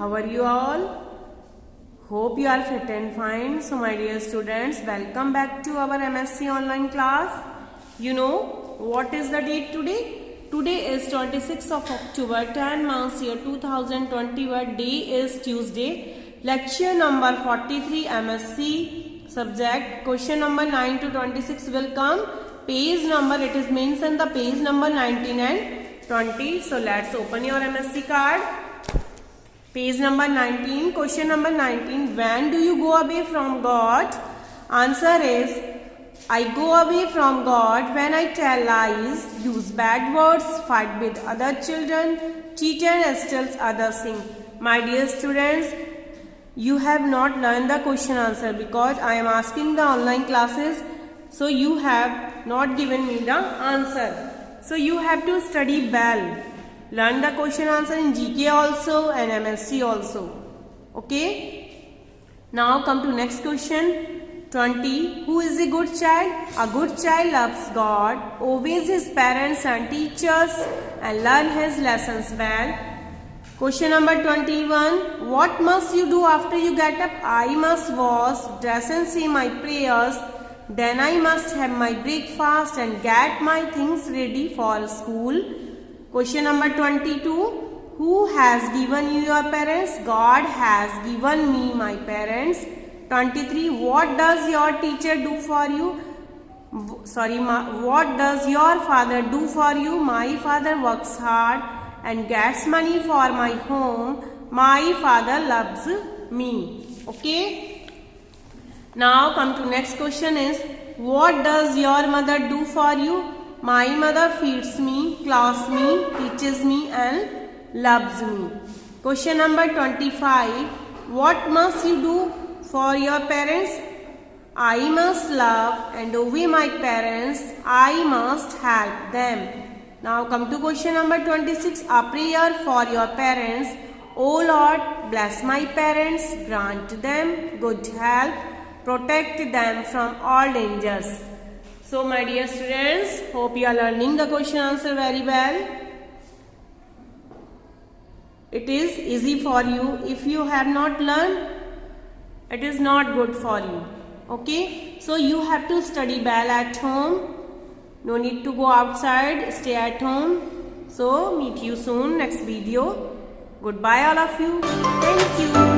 How are you all? Hope you are fit and fine. So my dear students, welcome back to our MSc online class. You know what is the date today? Today is 26th of October, 10 months year 2021. Day is Tuesday. Lecture number 43 MSc subject. Question number 9 to 26 will come. Page number, it is mentioned the page number 19 and 20. So let's open your MSc card. Page number 19, question number 19. When do you go away from God? Answer is, I go away from God when I tell lies, use bad words, fight with other children, cheat and steal other things. My dear students, you have not learned the question answer because I am asking the online classes. So you have not given me the answer. So you have to study well. Learn the question answer in GK also and MSc also. Okay. Now come to next question. 20. Who is a good child? A good child loves God, obeys his parents and teachers and learn his lessons well. Question number 21. What must you do after you get up? I must wash, dress and say my prayers. Then I must have my breakfast and get my things ready for school. Question number 22. Who has given you your parents? God has given me my parents. 23. What does your teacher do for you? What does your father do for you? My father works hard and gets money for my home. My father loves me. Okay. Now come to next question is, what does your mother do for you? My mother feeds me, clothes me, teaches me and loves me. Question number 25. What must you do for your parents? I must love and obey my parents. I must help them. Now come to question number 26. A prayer for your parents. O Lord, bless my parents, grant them good health, protect them from all dangers. So my dear students, hope you are learning the question answer very well. It is easy for you. If you have not learned, it is not good for you. Okay. So you have to study well at home. No need to go outside. Stay at home. So meet you soon next video. Goodbye all of you. Thank you.